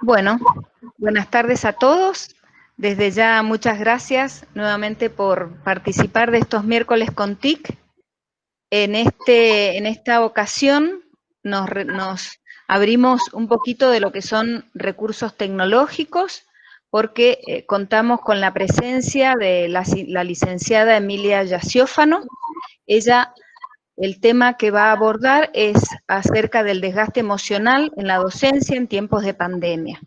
Bueno, buenas tardes a todos. Desde ya muchas gracias nuevamente por participar de estos miércoles con TIC. En esta ocasión nos abrimos un poquito de lo que son recursos tecnológicos, porque contamos con la presencia de la licenciada Emilia Yaciófano. Ella, el tema que va a abordar es acerca del desgaste emocional en la docencia en tiempos de pandemia.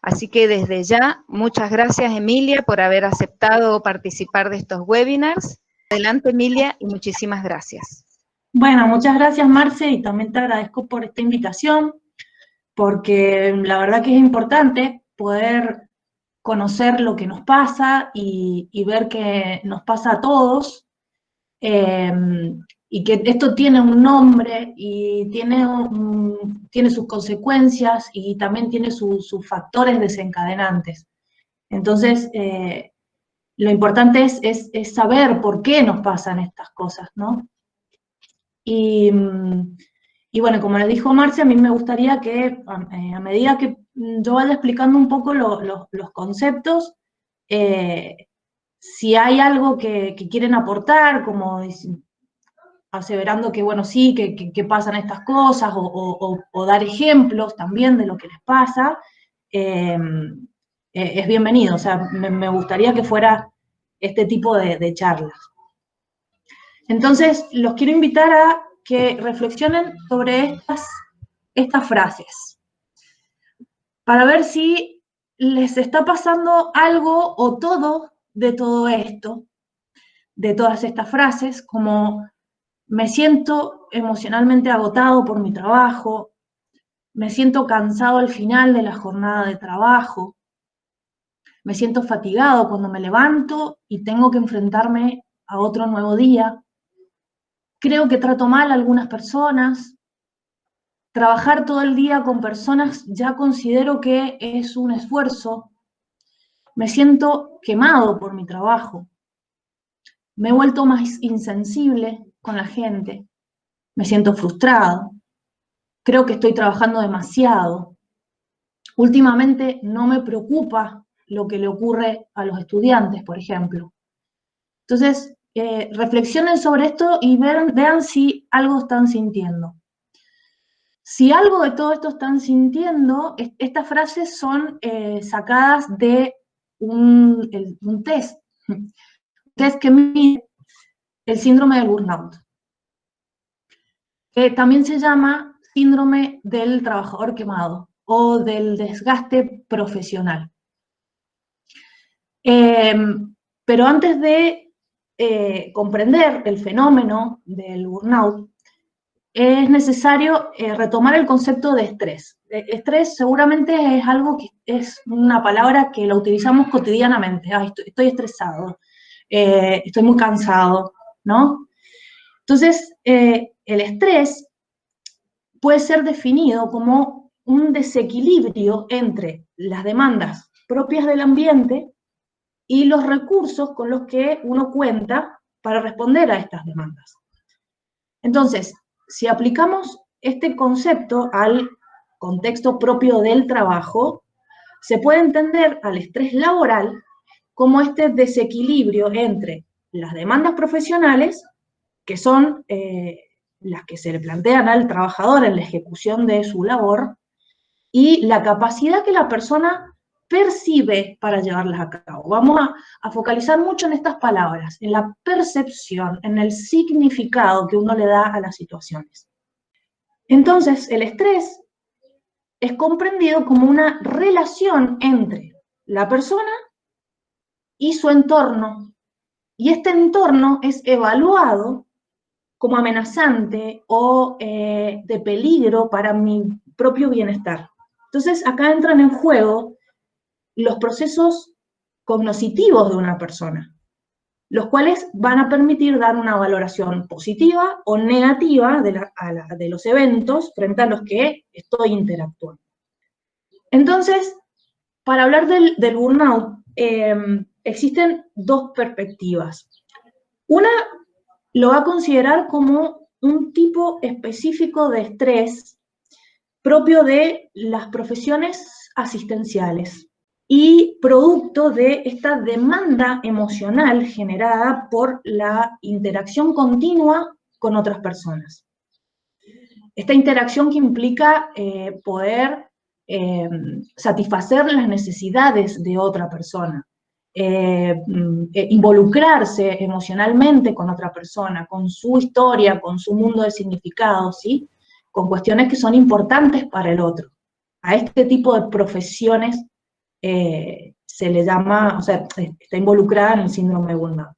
Así que desde ya, muchas gracias Emilia por haber aceptado participar de estos webinars. Adelante Emilia y muchísimas gracias. Bueno, muchas gracias Marce, y también te agradezco por esta invitación, porque la verdad que es importante poder conocer lo que nos pasa y ver que nos pasa a todos, y que esto tiene un nombre y tiene sus consecuencias y también tiene sus factores desencadenantes. Entonces, lo importante es saber por qué nos pasan estas cosas, ¿no? Y bueno, como le dijo Marcia, a mí me gustaría que a medida que yo vaya explicando un poco los conceptos, si hay algo que quieren aportar, como aseverando que, bueno, sí, que pasan estas cosas, o dar ejemplos también de lo que les pasa, es bienvenido. O sea, me gustaría que fuera este tipo de charlas. Entonces, los quiero invitar a que reflexionen sobre estas frases, para ver si les está pasando algo o todo de todo esto, de todas estas frases, como me siento emocionalmente agotado por mi trabajo, me siento cansado al final de la jornada de trabajo, me siento fatigado cuando me levanto y tengo que enfrentarme a otro nuevo día, creo que trato mal a algunas personas, trabajar todo el día con personas ya considero que es un esfuerzo, me siento quemado por mi trabajo, me he vuelto más insensible con la gente, me siento frustrado, creo que estoy trabajando demasiado, últimamente no me preocupa lo que le ocurre a los estudiantes, por ejemplo. Entonces, reflexionen sobre esto y vean si algo están sintiendo. Si algo de todo esto están sintiendo, estas frases son sacadas de un test que mide el síndrome del burnout, que también se llama síndrome del trabajador quemado o del desgaste profesional. Pero antes de comprender el fenómeno del burnout, es necesario retomar el concepto de estrés. Estrés seguramente es algo que es una palabra que la utilizamos cotidianamente. Ay, estoy estresado, estoy muy cansado, ¿no? Entonces, el estrés puede ser definido como un desequilibrio entre las demandas propias del ambiente y los recursos con los que uno cuenta para responder a estas demandas. Entonces, si aplicamos este concepto al contexto propio del trabajo, se puede entender al estrés laboral como este desequilibrio entre las demandas profesionales, que son las que se le plantean al trabajador en la ejecución de su labor, y la capacidad que la persona percibe para llevarlas a cabo. Vamos a focalizar mucho en estas palabras, en la percepción, en el significado que uno le da a las situaciones. Entonces, el estrés es comprendido como una relación entre la persona y su entorno, y este entorno es evaluado como amenazante o de peligro para mi propio bienestar. Entonces, acá entran en juego los procesos cognitivos de una persona, los cuales van a permitir dar una valoración positiva o negativa de los eventos frente a los que estoy interactuando. Entonces, para hablar del burnout, existen dos perspectivas. Una lo va a considerar como un tipo específico de estrés propio de las profesiones asistenciales y producto de esta demanda emocional generada por la interacción continua con otras personas. Esta interacción que implica poder satisfacer las necesidades de otra persona, involucrarse emocionalmente con otra persona, con su historia, con su mundo de significados, ¿sí? Con cuestiones que son importantes para el otro. A este tipo de profesiones se le llama, o sea, está involucrada en el síndrome de burnout.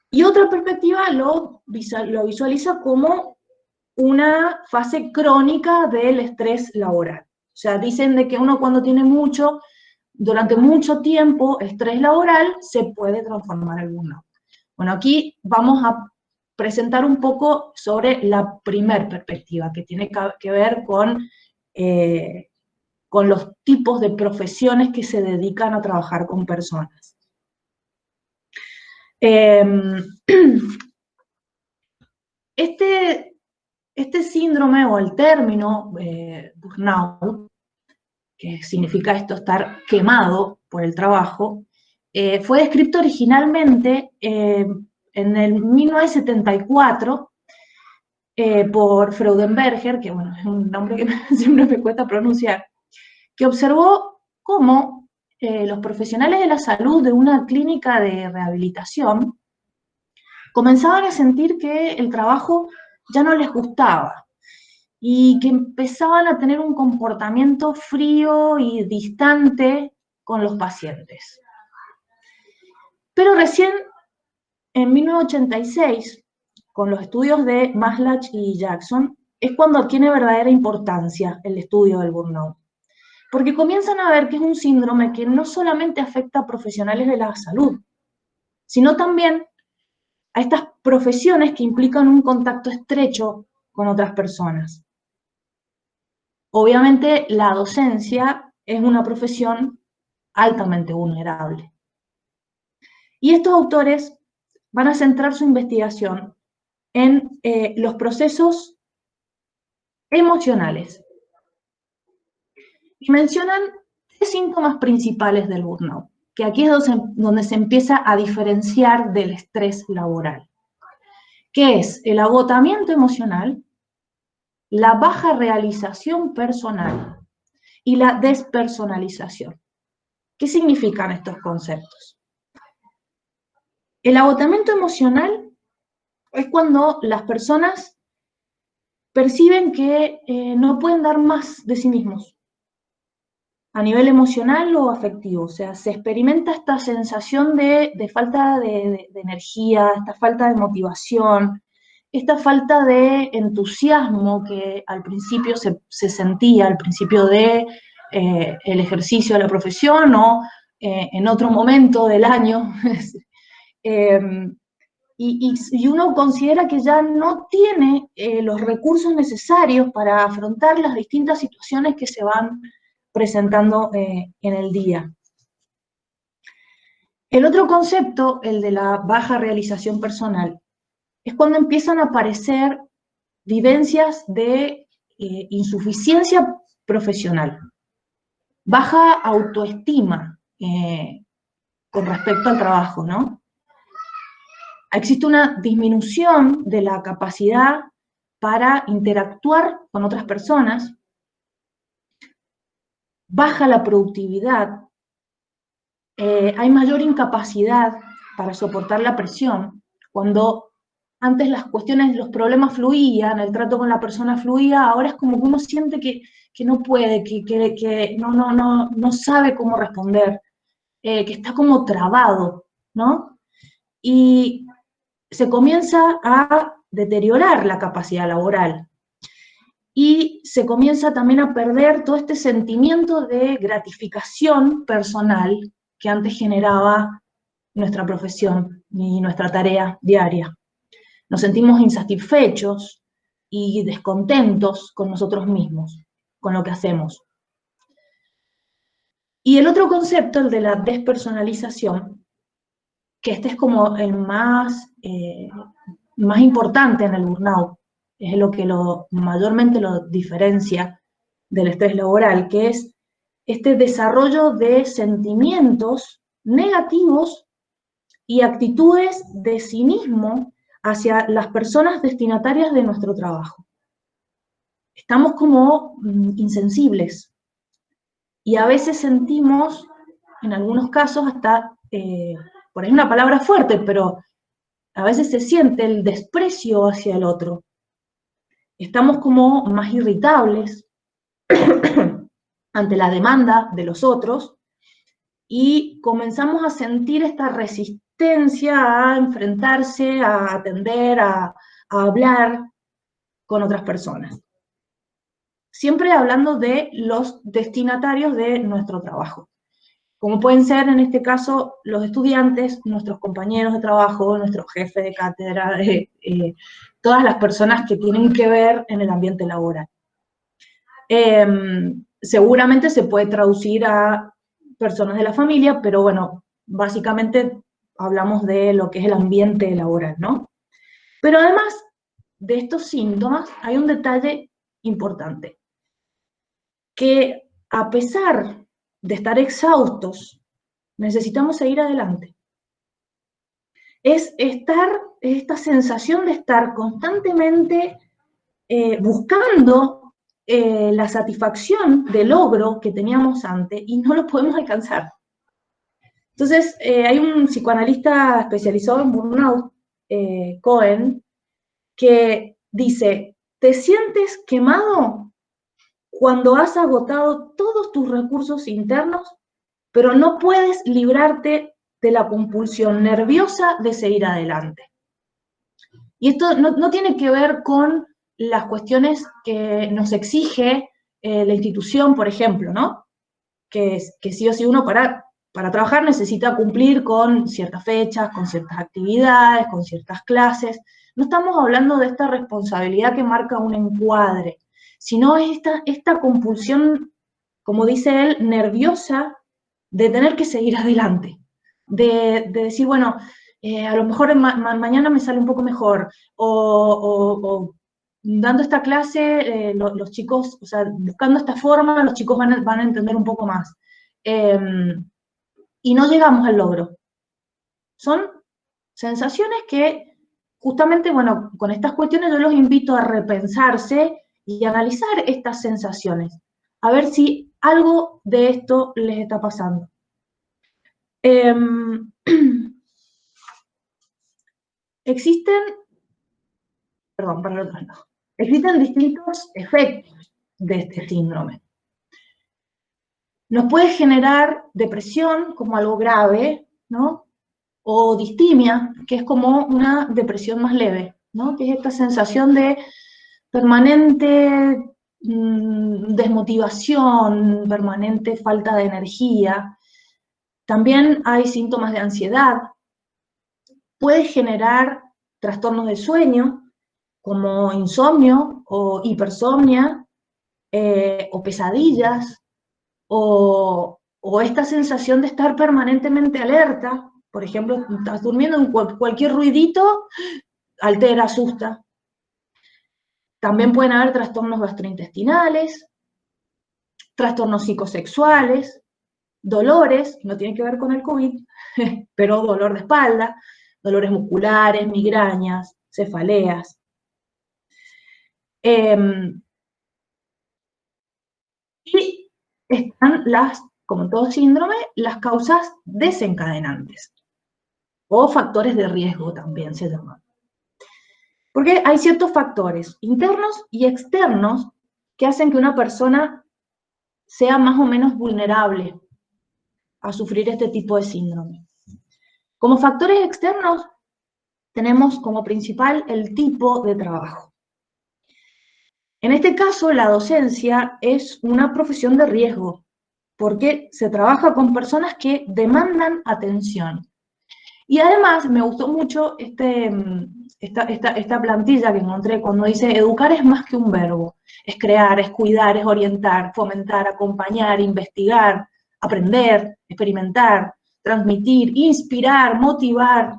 Y otra perspectiva lo visualiza como una fase crónica del estrés laboral. O sea, dicen de que uno cuando tiene durante mucho tiempo, estrés laboral, se puede transformar en burnout. Bueno, aquí vamos a presentar un poco sobre la primer perspectiva, que tiene que ver con los tipos de profesiones que se dedican a trabajar con personas. Este síndrome o el término burnout, que significa esto, estar quemado por el trabajo, fue descrito originalmente en el 1974 por Freudenberger, que bueno, es un nombre que siempre me cuesta pronunciar, que observó cómo los profesionales de la salud de una clínica de rehabilitación comenzaban a sentir que el trabajo ya no les gustaba y que empezaban a tener un comportamiento frío y distante con los pacientes. Pero recién en 1986, con los estudios de Maslach y Jackson, es cuando adquiere verdadera importancia el estudio del burnout. Porque comienzan a ver que es un síndrome que no solamente afecta a profesionales de la salud, sino también a estas profesiones que implican un contacto estrecho con otras personas. Obviamente, la docencia es una profesión altamente vulnerable. Y estos autores van a centrar su investigación en los procesos emocionales. Y mencionan 3 síntomas principales del burnout, que aquí es donde se empieza a diferenciar del estrés laboral, que es el agotamiento emocional, la baja realización personal y la despersonalización. ¿Qué significan estos conceptos? El agotamiento emocional es cuando las personas perciben que no pueden dar más de sí mismos, a nivel emocional o afectivo. O sea, se experimenta esta sensación de falta de energía, esta falta de motivación, esta falta de entusiasmo que al principio se sentía, al principio de el ejercicio de la profesión o en otro momento del año. Y uno considera que ya no tiene los recursos necesarios para afrontar las distintas situaciones que se van presentando en el día. El otro concepto, el de la baja realización personal, es cuando empiezan a aparecer vivencias de insuficiencia profesional, baja autoestima con respecto al trabajo, ¿no? Existe una disminución de la capacidad para interactuar con otras personas, baja la productividad, hay mayor incapacidad para soportar la presión. Cuando antes las cuestiones, los problemas fluían, el trato con la persona fluía, ahora es como que uno siente que no puede, que no sabe cómo responder, que está como trabado, ¿no? Y se comienza a deteriorar la capacidad laboral. Y se comienza también a perder todo este sentimiento de gratificación personal que antes generaba nuestra profesión y nuestra tarea diaria. Nos sentimos insatisfechos y descontentos con nosotros mismos, con lo que hacemos. Y el otro concepto, el de la despersonalización, que este es como el más importante en el burnout, es lo que mayormente lo diferencia del estrés laboral, que es este desarrollo de sentimientos negativos y actitudes de cinismo hacia las personas destinatarias de nuestro trabajo. Estamos como insensibles y a veces sentimos, en algunos casos hasta, por ahí una palabra fuerte, pero a veces se siente el desprecio hacia el otro. Estamos como más irritables ante la demanda de los otros y comenzamos a sentir esta resistencia a enfrentarse, a atender, a hablar con otras personas. Siempre hablando de los destinatarios de nuestro trabajo, como pueden ser en este caso los estudiantes, nuestros compañeros de trabajo, nuestros jefes de cátedra, todas las personas que tienen que ver en el ambiente laboral. Seguramente se puede traducir a personas de la familia, pero bueno, básicamente hablamos de lo que es el ambiente laboral, ¿no? Pero además de estos síntomas hay un detalle importante, que a pesar de estar exhaustos, necesitamos seguir adelante. Es esta sensación de estar constantemente buscando la satisfacción del logro que teníamos antes y no lo podemos alcanzar. Entonces, hay un psicoanalista especializado en burnout, Cohen, que dice, ¿te sientes quemado cuando has agotado todos tus recursos internos, pero no puedes librarte de la compulsión nerviosa de seguir adelante? Y esto no tiene que ver con las cuestiones que nos exige la institución, por ejemplo, ¿no? Que sí o sí uno para trabajar necesita cumplir con ciertas fechas, con ciertas actividades, con ciertas clases. No estamos hablando de esta responsabilidad que marca un encuadre, sino esta compulsión, como dice él, nerviosa de tener que seguir adelante, de decir, bueno, a lo mejor mañana me sale un poco mejor, o dando esta clase, los chicos, o sea, buscando esta forma, los chicos van a entender un poco más. Y no llegamos al logro. Son sensaciones que justamente, bueno, con estas cuestiones yo los invito a repensarse y analizar estas sensaciones, a ver si algo de esto les está pasando. Existen distintos efectos de este síndrome. Nos puede generar depresión como algo grave, ¿no? O distimia, que es como una depresión más leve, ¿no? Que es esta sensación de permanente desmotivación, permanente falta de energía. También hay síntomas de ansiedad. Puede generar trastornos de sueño, como insomnio o hipersomnia, o pesadillas, o esta sensación de estar permanentemente alerta. Por ejemplo, estás durmiendo en cualquier ruidito, altera, asusta. También pueden haber trastornos gastrointestinales, trastornos psicosexuales, dolores, no tienen que ver con el COVID, pero dolor de espalda, dolores musculares, migrañas, cefaleas. Y están como todo síndrome, las causas desencadenantes, o factores de riesgo también se llaman. Porque hay ciertos factores internos y externos que hacen que una persona sea más o menos vulnerable a sufrir este tipo de síndrome. Como factores externos tenemos como principal el tipo de trabajo. En este caso, la docencia es una profesión de riesgo, porque se trabaja con personas que demandan atención. Y además me gustó mucho esta plantilla que encontré cuando dice educar es más que un verbo, es crear, es cuidar, es orientar, fomentar, acompañar, investigar, aprender, experimentar, transmitir, inspirar, motivar.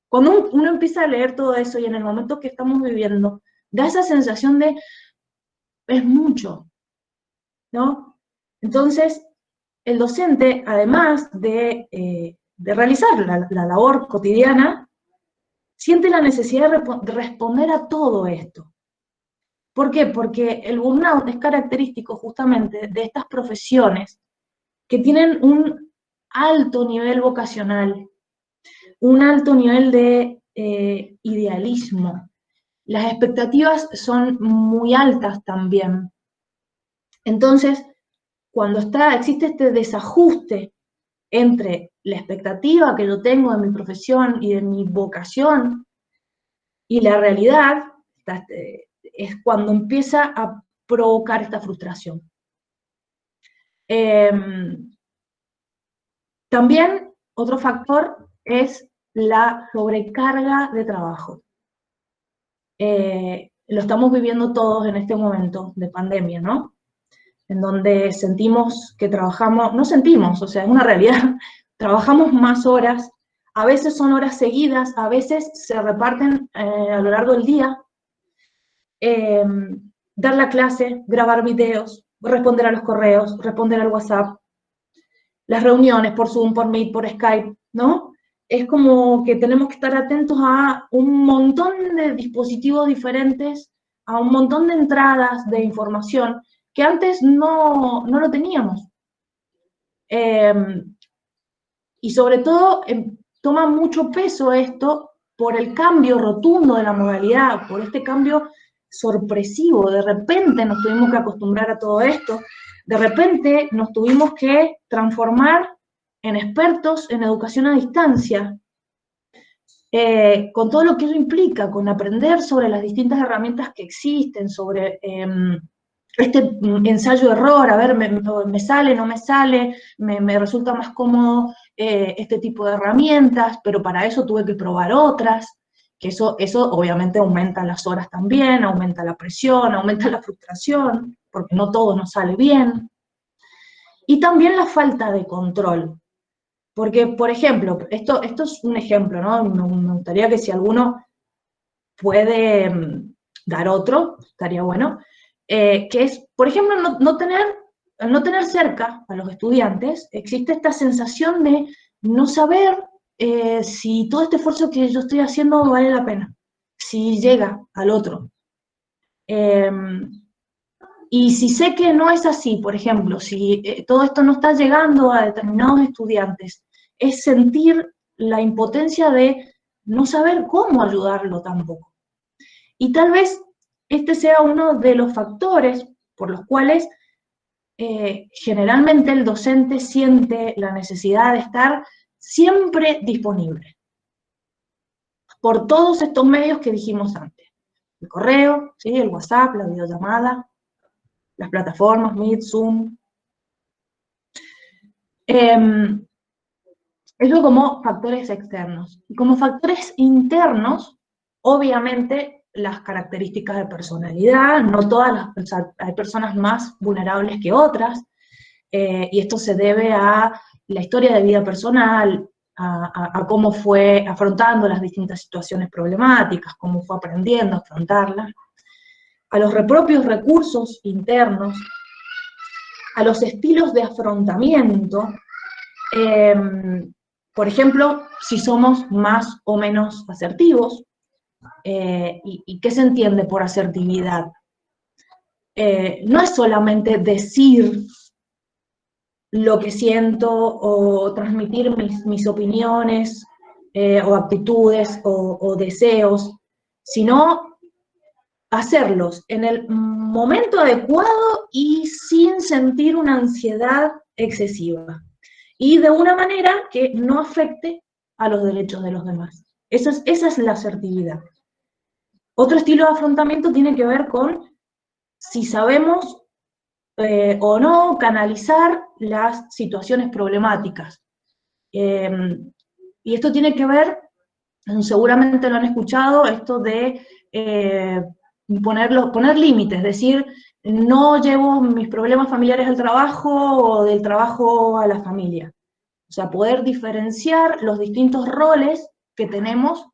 Cuando uno empieza a leer todo eso y en el momento que estamos viviendo, da esa sensación de es mucho, ¿no? Entonces, el docente, además de realizar la labor cotidiana, siente la necesidad de responder a todo esto. ¿Por qué? Porque el burnout es característico justamente de estas profesiones que tienen un alto nivel vocacional, un alto nivel de idealismo. Las expectativas son muy altas también. Entonces, cuando existe este desajuste entre la expectativa que yo tengo de mi profesión y de mi vocación y la realidad, es cuando empieza a provocar esta frustración. También otro factor es la sobrecarga de trabajo. Lo estamos viviendo todos en este momento de pandemia, ¿no? En donde sentimos que trabajamos, no sentimos, o sea, es una realidad, trabajamos más horas, a veces son horas seguidas, a veces se reparten a lo largo del día, dar la clase, grabar videos, responder a los correos, responder al WhatsApp, las reuniones por Zoom, por Meet, por Skype, ¿no? Es como que tenemos que estar atentos a un montón de dispositivos diferentes, a un montón de entradas de información que antes no lo teníamos. Y sobre todo, toma mucho peso esto por el cambio rotundo de la modalidad, por este cambio sorpresivo. De repente nos tuvimos que acostumbrar a todo esto, de repente nos tuvimos que transformar en expertos en educación a distancia, con todo lo que eso implica, con aprender sobre las distintas herramientas que existen, sobre este ensayo-error, a ver, me sale, no me sale, me resulta más cómodo este tipo de herramientas, pero para eso tuve que probar otras, que eso obviamente aumenta las horas también, aumenta la presión, aumenta la frustración, porque no todo nos sale bien. Y también la falta de control. Porque, por ejemplo, esto es un ejemplo, ¿no? Me gustaría que si alguno puede dar otro, estaría bueno, que es, por ejemplo, no tener cerca a los estudiantes, existe esta sensación de no saber si todo este esfuerzo que yo estoy haciendo vale la pena, si llega al otro. Y si sé que no es así, por ejemplo, si todo esto no está llegando a determinados estudiantes, es sentir la impotencia de no saber cómo ayudarlo tampoco. Y tal vez este sea uno de los factores por los cuales generalmente el docente siente la necesidad de estar siempre disponible por todos estos medios que dijimos antes. El correo, ¿sí? El WhatsApp, la videollamada, las plataformas, Meet, Zoom. Eso como factores externos. Y como factores internos, obviamente, las características de personalidad, no todas o sea, hay personas más vulnerables que otras, y esto se debe a la historia de vida personal, a cómo fue afrontando las distintas situaciones problemáticas, cómo fue aprendiendo a afrontarlas, a los propios recursos internos, a los estilos de afrontamiento, por ejemplo, si somos más o menos asertivos, ¿y qué se entiende por asertividad? No es solamente decir lo que siento o transmitir mis opiniones o actitudes o deseos, sino hacerlos en el momento adecuado y sin sentir una ansiedad excesiva. Y de una manera que no afecte a los derechos de los demás. Esa es la asertividad. Otro estilo de afrontamiento tiene que ver con si sabemos o no canalizar las situaciones problemáticas. Y esto tiene que ver, seguramente lo han escuchado, esto de poner límites, es decir, no llevo mis problemas familiares al trabajo o del trabajo a la familia. O sea, poder diferenciar los distintos roles que tenemos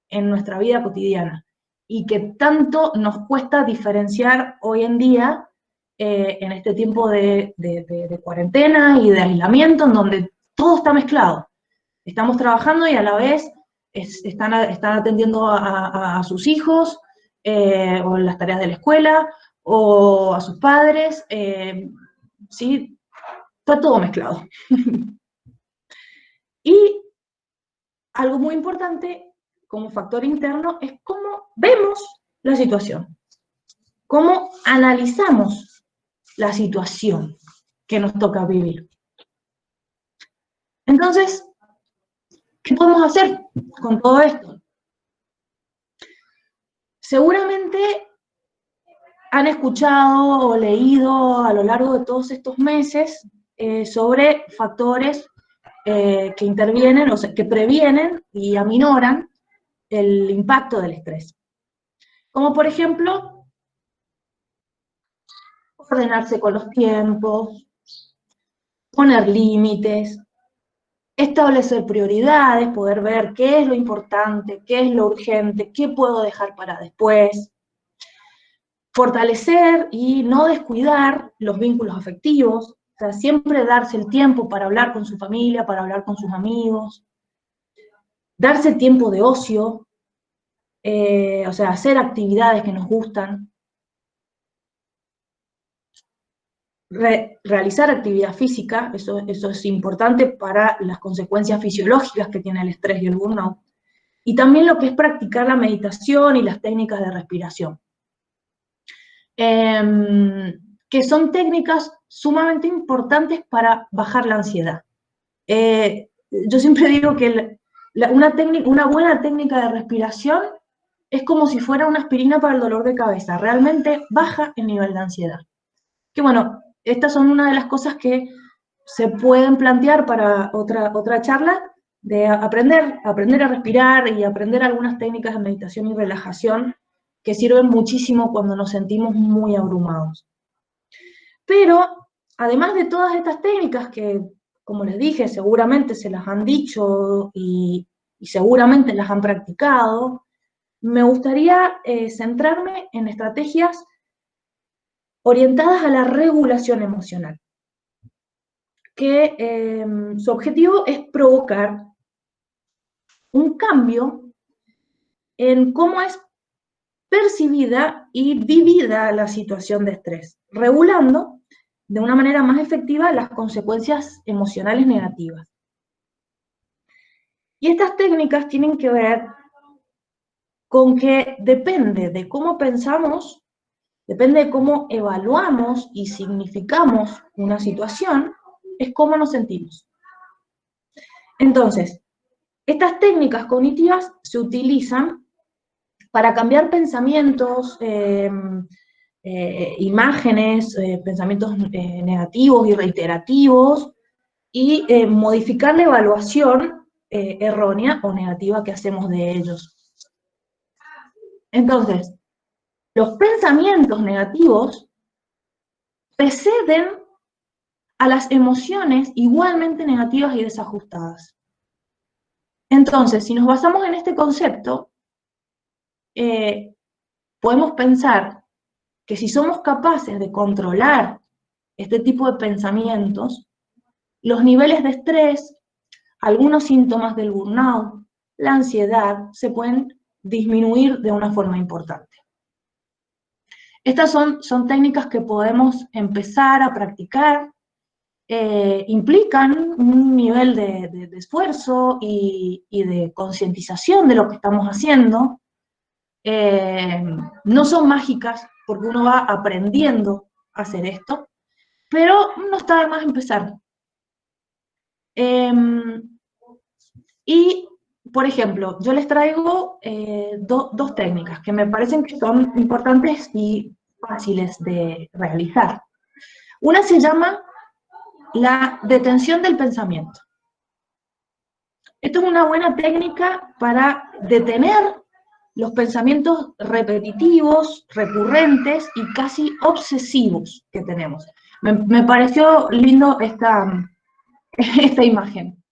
en nuestra vida cotidiana y que tanto nos cuesta diferenciar hoy en día en este tiempo de cuarentena y de aislamiento, en donde todo está mezclado. Estamos trabajando y a la vez están atendiendo a sus hijos, o las tareas de la escuela, o a sus padres, ¿sí? Está todo mezclado. Y algo muy importante como factor interno es cómo vemos la situación, cómo analizamos la situación que nos toca vivir. Entonces, ¿qué podemos hacer con todo esto? Seguramente han escuchado o leído a lo largo de todos estos meses sobre factores que intervienen, o sea, que previenen y aminoran el impacto del estrés. Como por ejemplo, ordenarse con los tiempos, poner límites, establecer prioridades, poder ver qué es lo importante, qué es lo urgente, qué puedo dejar para después. Fortalecer y no descuidar los vínculos afectivos, o sea, siempre darse el tiempo para hablar con su familia, para hablar con sus amigos, darse tiempo de ocio, o sea, hacer actividades que nos gustan, realizar actividad física, eso es importante para las consecuencias fisiológicas que tiene el estrés y el burnout, y también lo que es practicar la meditación y las técnicas de respiración. Que son técnicas sumamente importantes para bajar la ansiedad. Yo siempre digo que una buena técnica de respiración es como si fuera una aspirina para el dolor de cabeza, realmente baja el nivel de ansiedad. Que bueno, estas son una de las cosas que se pueden plantear para otra charla, de aprender a respirar y aprender algunas técnicas de meditación y relajación que sirven muchísimo cuando nos sentimos muy abrumados. Pero, además de todas estas técnicas que, como les dije, seguramente se las han dicho y seguramente las han practicado, me gustaría centrarme en estrategias orientadas a la regulación emocional, que su objetivo es provocar un cambio en cómo es percibida y vivida la situación de estrés, regulando de una manera más efectiva las consecuencias emocionales negativas. Y estas técnicas tienen que ver con que depende de cómo pensamos, depende de cómo evaluamos y significamos una situación, es cómo nos sentimos. Entonces, estas técnicas cognitivas se utilizan para cambiar pensamientos, imágenes, pensamientos negativos y reiterativos, y modificar la evaluación errónea o negativa que hacemos de ellos. Entonces, los pensamientos negativos preceden a las emociones igualmente negativas y desajustadas. Entonces, si nos basamos en este concepto, podemos pensar que si somos capaces de controlar este tipo de pensamientos, los niveles de estrés, algunos síntomas del burnout, la ansiedad, se pueden disminuir de una forma importante. Estas son técnicas que podemos empezar a practicar, implican un nivel de esfuerzo y de concientización de lo que estamos haciendo. No son mágicas, porque uno va aprendiendo a hacer esto, pero no está de más empezar. Y, por ejemplo, yo les traigo dos técnicas que me parecen que son importantes y fáciles de realizar. Una se llama la detención del pensamiento. Esto es una buena técnica para detener los pensamientos repetitivos, recurrentes y casi obsesivos que tenemos. Me pareció lindo esta imagen.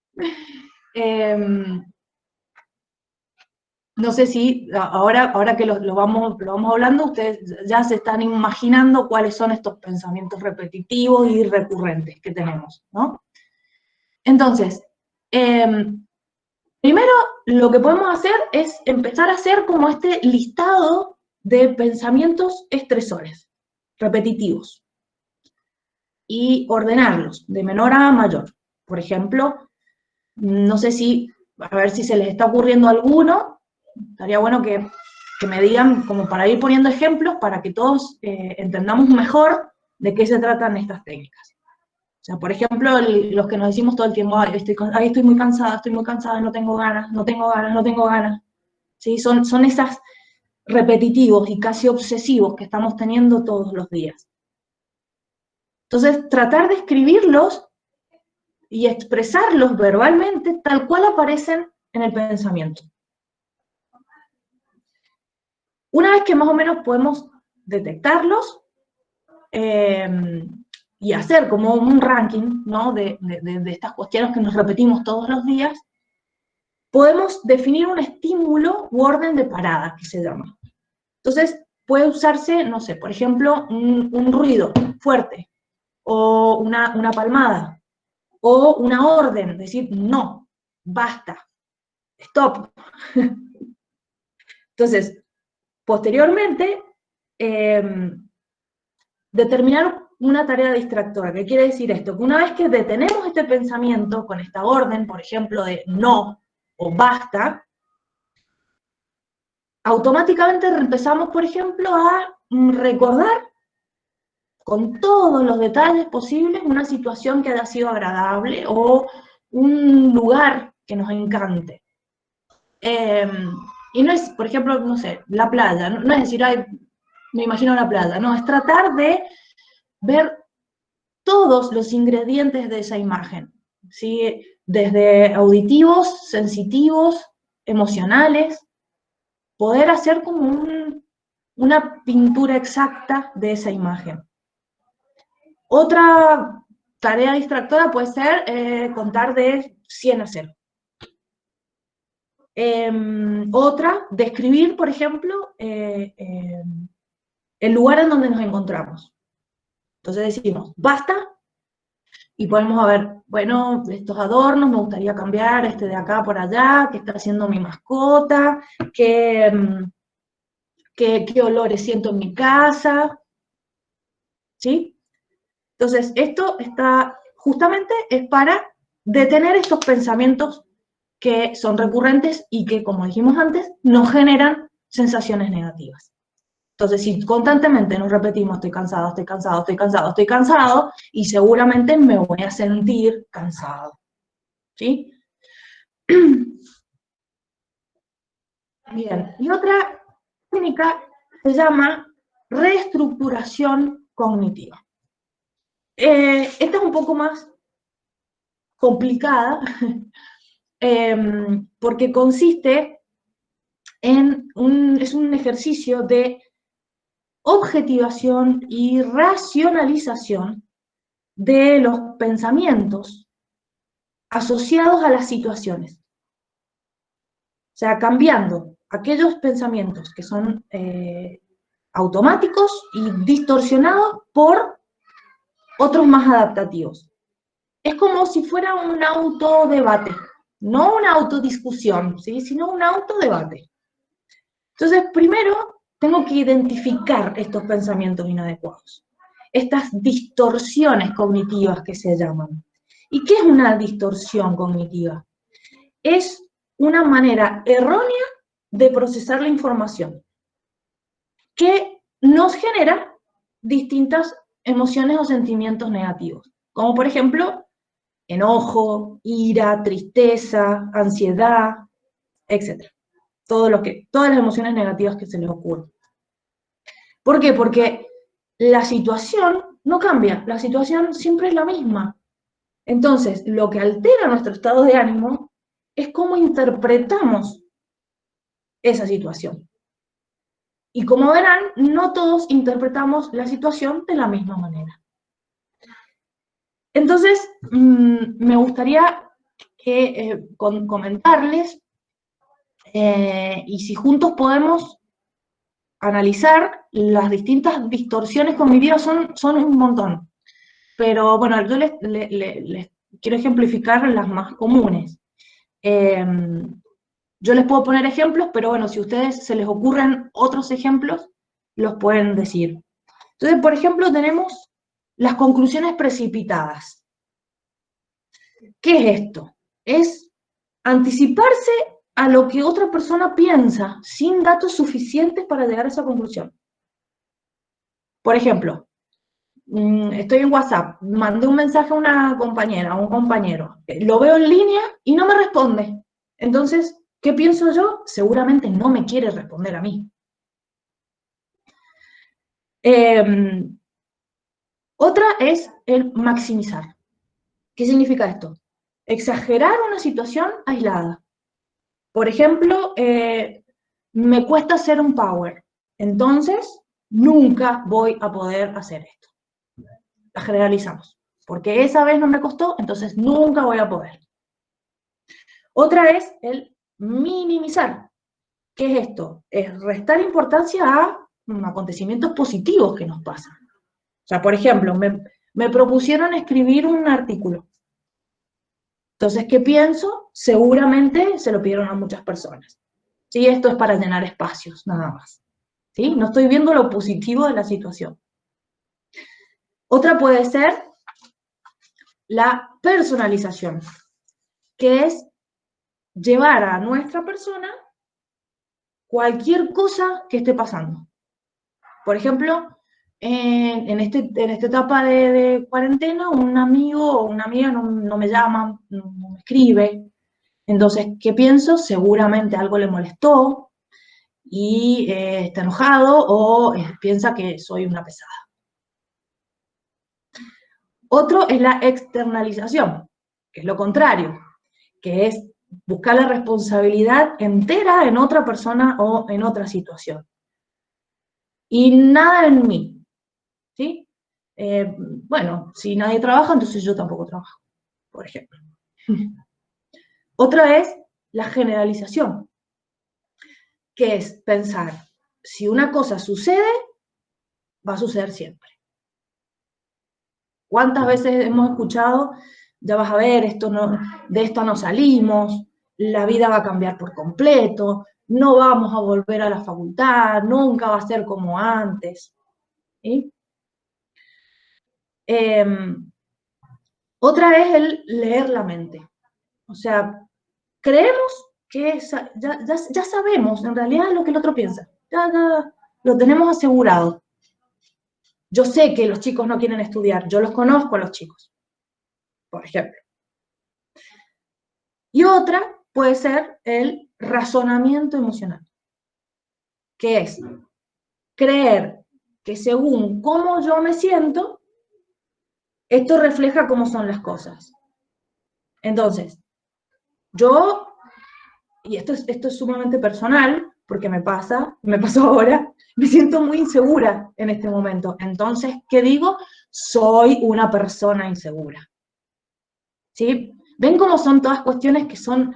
no sé si ahora que lo vamos hablando, ustedes ya se están imaginando cuáles son estos pensamientos repetitivos y recurrentes que tenemos, ¿no? Entonces, primero lo que podemos hacer es empezar a hacer como este listado de pensamientos estresores, repetitivos, y ordenarlos de menor a mayor. Por ejemplo, no sé si, a ver si se les está ocurriendo alguno, estaría bueno que me digan, como para ir poniendo ejemplos, para que todos entendamos mejor de qué se tratan estas técnicas. O sea, por ejemplo, los que nos decimos todo el tiempo, ay, estoy muy cansada, no tengo ganas, no tengo ganas, no tengo ganas. ¿Sí? Son esas repetitivos y casi obsesivos que estamos teniendo todos los días. Entonces, tratar de escribirlos y expresarlos verbalmente tal cual aparecen en el pensamiento. Una vez que más o menos podemos detectarlos y hacer como un ranking, ¿no? de estas cuestiones que nos repetimos todos los días, podemos definir un estímulo u orden de parada, que se llama. Entonces, puede usarse, no sé, por ejemplo, un ruido fuerte, o una palmada, o una orden, decir, no, basta, stop. Entonces, posteriormente, determinar una tarea distractora. ¿Qué quiere decir esto? Que una vez que detenemos este pensamiento con esta orden, por ejemplo, de no o basta, automáticamente empezamos, por ejemplo, a recordar con todos los detalles posibles una situación que haya sido agradable o un lugar que nos encante. Y no es, por ejemplo, no sé, la playa, no es decir, ay, me imagino la playa, no, es tratar de ver todos los ingredientes de esa imagen, ¿sí? Desde auditivos, sensitivos, emocionales, poder hacer como una pintura exacta de esa imagen. Otra tarea distractora puede ser contar de 100 a 0. Otra, describir, por ejemplo, el lugar en donde nos encontramos. Entonces decimos, basta, y podemos ver, bueno, estos adornos, me gustaría cambiar este de acá por allá, qué está haciendo mi mascota, qué olores siento en mi casa, ¿sí? Entonces, esto está, justamente, es para detener estos pensamientos que son recurrentes y que, como dijimos antes, nos generan sensaciones negativas. Entonces, si constantemente nos repetimos, estoy cansado, estoy cansado, estoy cansado, estoy cansado, y seguramente me voy a sentir cansado, ¿sí? Bien, y otra técnica se llama reestructuración cognitiva. Esta es un poco más complicada, porque consiste es un ejercicio de objetivación y racionalización de los pensamientos asociados a las situaciones. O sea, cambiando aquellos pensamientos que son automáticos y distorsionados por otros más adaptativos. Es como si fuera un autodebate, no una autodiscusión, ¿sí? Sino un autodebate. Entonces, primero tengo que identificar estos pensamientos inadecuados, estas distorsiones cognitivas que se llaman. ¿Y qué es una distorsión cognitiva? Es una manera errónea de procesar la información que nos genera distintas emociones o sentimientos negativos, como por ejemplo enojo, ira, tristeza, ansiedad, etc. Todas las emociones negativas que se les ocurren. ¿Por qué? Porque la situación no cambia, la situación siempre es la misma. Entonces, lo que altera nuestro estado de ánimo es cómo interpretamos esa situación. Y como verán, no todos interpretamos la situación de la misma manera. Entonces, me gustaría comentarles y si juntos podemos analizar las distintas distorsiones cognitivas, son un montón. Pero bueno, yo les quiero ejemplificar las más comunes. Yo les puedo poner ejemplos, pero bueno, si a ustedes se les ocurren otros ejemplos, los pueden decir. Entonces, por ejemplo, tenemos las conclusiones precipitadas. ¿Qué es esto? Es anticiparse a lo que otra persona piensa sin datos suficientes para llegar a esa conclusión. Por ejemplo, estoy en WhatsApp, mandé un mensaje a una compañera, a un compañero, lo veo en línea y no me responde. Entonces, ¿qué pienso yo? Seguramente no me quiere responder a mí. Otra es el maximizar. ¿Qué significa esto? Exagerar una situación aislada. Por ejemplo, me cuesta hacer un power, entonces nunca voy a poder hacer esto. La generalizamos. Porque esa vez no me costó, entonces nunca voy a poder. Otra es el minimizar. ¿Qué es esto? Es restar importancia a acontecimientos positivos que nos pasan. O sea, por ejemplo, me propusieron escribir un artículo. Entonces, ¿qué pienso? Seguramente se lo pidieron a muchas personas. ¿Sí? Esto es para llenar espacios, nada más. ¿Sí? No estoy viendo lo positivo de la situación. Otra puede ser la personalización, que es llevar a nuestra persona cualquier cosa que esté pasando. Por ejemplo, en esta etapa de cuarentena, un amigo o una amiga no me llama, no me escribe. Entonces, ¿qué pienso? Seguramente algo le molestó y está enojado o piensa que soy una pesada. Otro es la externalización, que es lo contrario, que es buscar la responsabilidad entera en otra persona o en otra situación. Y nada en mí, ¿sí? Bueno, si nadie trabaja, entonces yo tampoco trabajo, por ejemplo. Otra es la generalización, que es pensar, si una cosa sucede, va a suceder siempre. ¿Cuántas veces hemos escuchado, ya vas a ver, de esto no salimos, la vida va a cambiar por completo, no vamos a volver a la facultad, nunca va a ser como antes? ¿Sí? Otra es el leer la mente. O sea, creemos que ya sabemos en realidad lo que el otro piensa. Ya lo tenemos asegurado. Yo sé que los chicos no quieren estudiar, yo los conozco a los chicos, por ejemplo. Y otra puede ser el razonamiento emocional, que es creer que según cómo yo me siento, esto refleja cómo son las cosas. Entonces, yo, y esto es sumamente personal, porque me pasó ahora, me siento muy insegura en este momento. Entonces, ¿qué digo? Soy una persona insegura. ¿Sí? ¿Ven cómo son todas cuestiones que son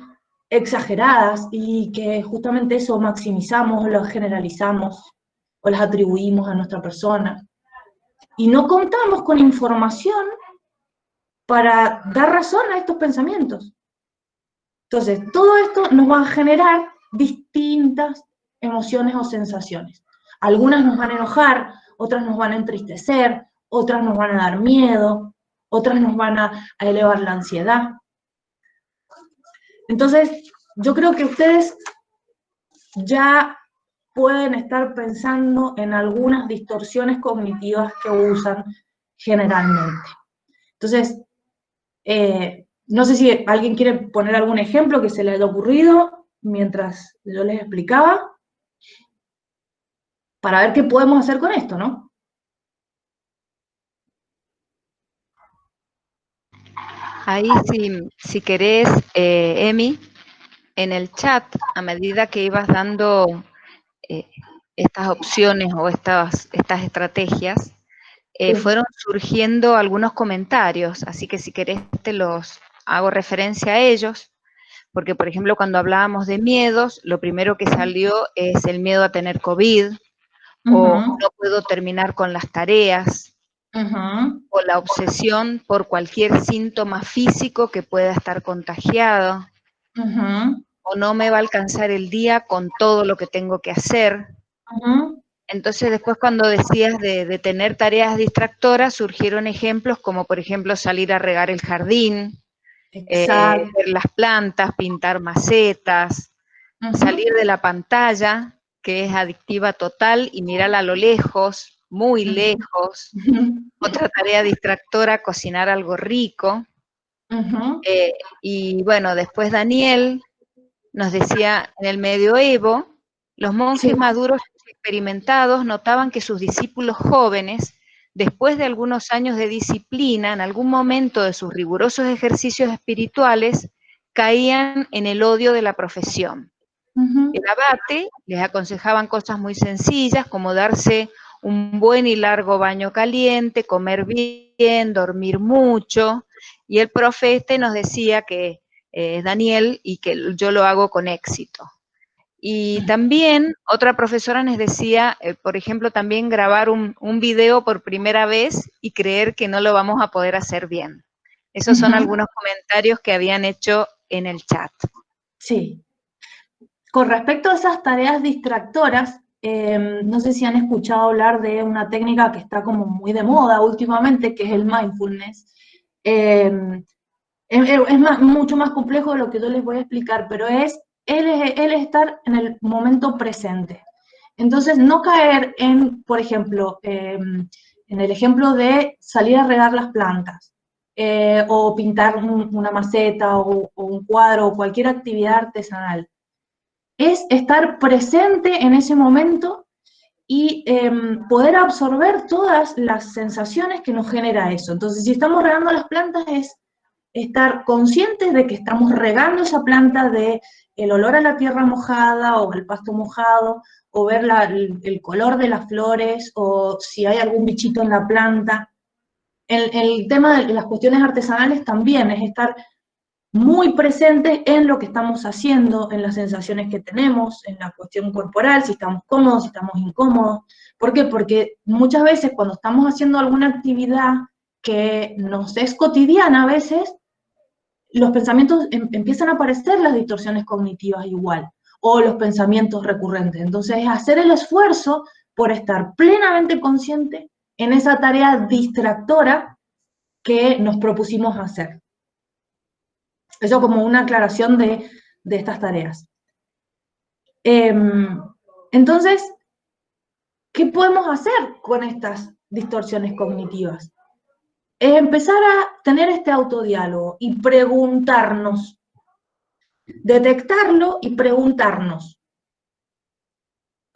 exageradas y que justamente eso maximizamos, lo generalizamos o las atribuimos a nuestra persona? Y no contamos con información para dar razón a estos pensamientos. Entonces, todo esto nos va a generar distintas emociones o sensaciones. Algunas nos van a enojar, otras nos van a entristecer, otras nos van a dar miedo, otras nos van a elevar la ansiedad. Entonces, yo creo que ustedes ya pueden estar pensando en algunas distorsiones cognitivas que usan generalmente. Entonces, no sé si alguien quiere poner algún ejemplo que se le haya ocurrido mientras yo les explicaba, para ver qué podemos hacer con esto, ¿no? Ahí, si querés, Emi, en el chat, a medida que ibas dando estas opciones o estas estrategias, Sí. fueron surgiendo algunos comentarios, así que si querés te los hago referencia a ellos. porque por ejemplo cuando hablábamos de miedos, lo primero que salió es el miedo a tener COVID, o no puedo terminar con las tareas, o la obsesión por cualquier síntoma físico que pueda estar contagiado, o no me va a alcanzar el día con todo lo que tengo que hacer. Entonces después cuando decías de tener tareas distractoras, surgieron ejemplos como por ejemplo salir a regar el jardín, ver las plantas, pintar macetas, salir de la pantalla, que es adictiva total, y mirarla a lo lejos, muy lejos. Otra tarea distractora, cocinar algo rico. Y bueno, después Daniel nos decía, en el medioevo, los monjes maduros y experimentados notaban que sus discípulos jóvenes, después de algunos años de disciplina, en algún momento de sus rigurosos ejercicios espirituales, caían en el odio de la profesión. El abate les aconsejaban cosas muy sencillas, como darse un buen y largo baño caliente, comer bien, dormir mucho, y el profeta nos decía que Daniel, y que yo lo hago con éxito. Y también otra profesora nos decía, por ejemplo, también grabar un video por primera vez y creer que no lo vamos a poder hacer bien. Esos son algunos comentarios que habían hecho en el chat. Sí. Con respecto a esas tareas distractoras, no sé si han escuchado hablar de una técnica que está como muy de moda últimamente, que es el mindfulness. Es mucho más complejo de lo que yo les voy a explicar, pero es estar en el momento presente. Entonces, no caer en, por ejemplo, en el ejemplo de salir a regar las plantas, o pintar una maceta, o un cuadro, o cualquier actividad artesanal. Es estar presente en ese momento y poder absorber todas las sensaciones que nos genera eso. Entonces, si estamos regando las plantas, es estar conscientes de que estamos regando esa planta, de el olor a la tierra mojada o el pasto mojado, o ver el color de las flores, o si hay algún bichito en la planta. El tema de las cuestiones artesanales también es estar muy presentes en lo que estamos haciendo, en las sensaciones que tenemos, en la cuestión corporal, si estamos cómodos, si estamos incómodos. ¿Por qué? Porque muchas veces cuando estamos haciendo alguna actividad que nos es cotidiana a veces, los pensamientos empiezan a aparecer, las distorsiones cognitivas igual, o los pensamientos recurrentes. Entonces es hacer el esfuerzo por estar plenamente consciente en esa tarea distractora que nos propusimos hacer. Eso como una aclaración de estas tareas. Entonces, ¿qué podemos hacer con estas distorsiones cognitivas? Es empezar a tener este autodiálogo y preguntarnos, detectarlo y preguntarnos.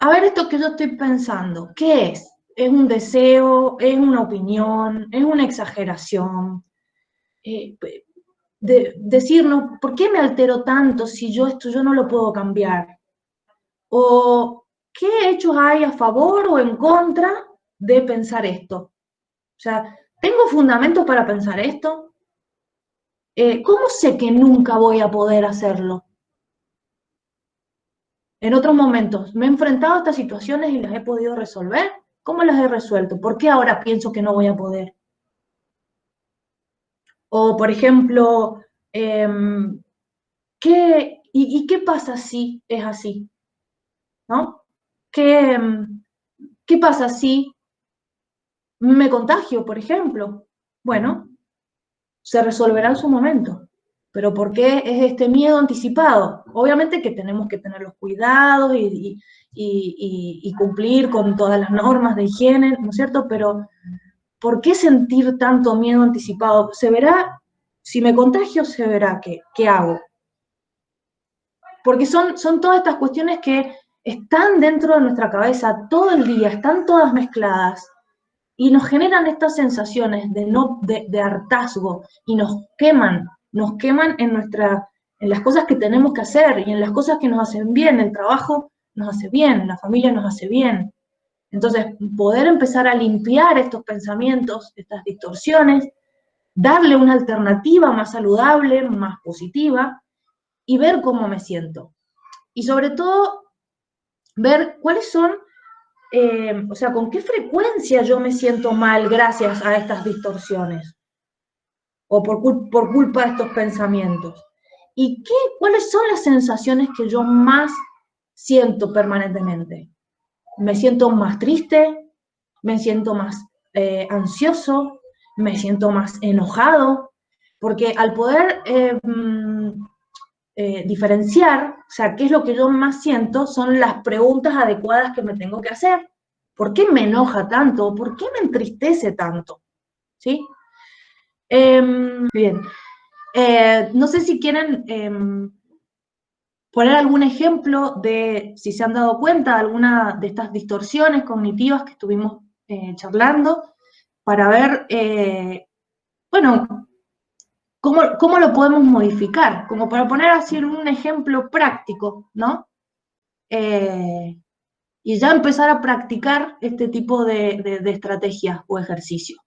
A ver, esto que yo estoy pensando, ¿qué es? ¿Es un deseo? ¿Es una opinión? ¿Es una exageración? Decirnos, ¿por qué me altero tanto si esto yo no lo puedo cambiar? ¿O qué hechos hay a favor o en contra de pensar esto? O sea, ¿tengo fundamentos para pensar esto? ¿Cómo sé que nunca voy a poder hacerlo? En otros momentos, ¿me he enfrentado a estas situaciones y las he podido resolver? ¿Cómo las he resuelto? ¿Por qué ahora pienso que no voy a poder? O, por ejemplo, ¿qué pasa si es así? ¿No? ¿Qué pasa si me contagio, por ejemplo? Bueno, se resolverá en su momento. ¿Pero por qué es este miedo anticipado? Obviamente que tenemos que tener los cuidados y cumplir con todas las normas de higiene, ¿no es cierto? Pero ¿por qué sentir tanto miedo anticipado? Se verá, si me contagio, se verá qué hago. Porque son todas estas cuestiones que están dentro de nuestra cabeza todo el día, están todas mezcladas y nos generan estas sensaciones de hartazgo y nos queman en las cosas que tenemos que hacer y en las cosas que nos hacen bien. El trabajo nos hace bien, la familia nos hace bien. Entonces, poder empezar a limpiar estos pensamientos, estas distorsiones, darle una alternativa más saludable, más positiva, y ver cómo me siento. Y sobre todo, ver cuáles son, o sea, con qué frecuencia yo me siento mal gracias a estas distorsiones o por culpa de estos pensamientos. ¿Y cuáles son las sensaciones que yo más siento permanentemente? ¿Me siento más triste? ¿Me siento más ansioso? ¿Me siento más enojado? Porque al poder diferenciar, o sea, qué es lo que yo más siento, son las preguntas adecuadas que me tengo que hacer. ¿Por qué me enoja tanto? ¿Por qué me entristece tanto? ¿Sí? Bien. No sé si quieren poner algún ejemplo de, si se han dado cuenta, de alguna de estas distorsiones cognitivas que estuvimos charlando, para ver, bueno, cómo lo podemos modificar, como para poner así un ejemplo práctico, ¿no? Y ya empezar a practicar este tipo de estrategias o ejercicios.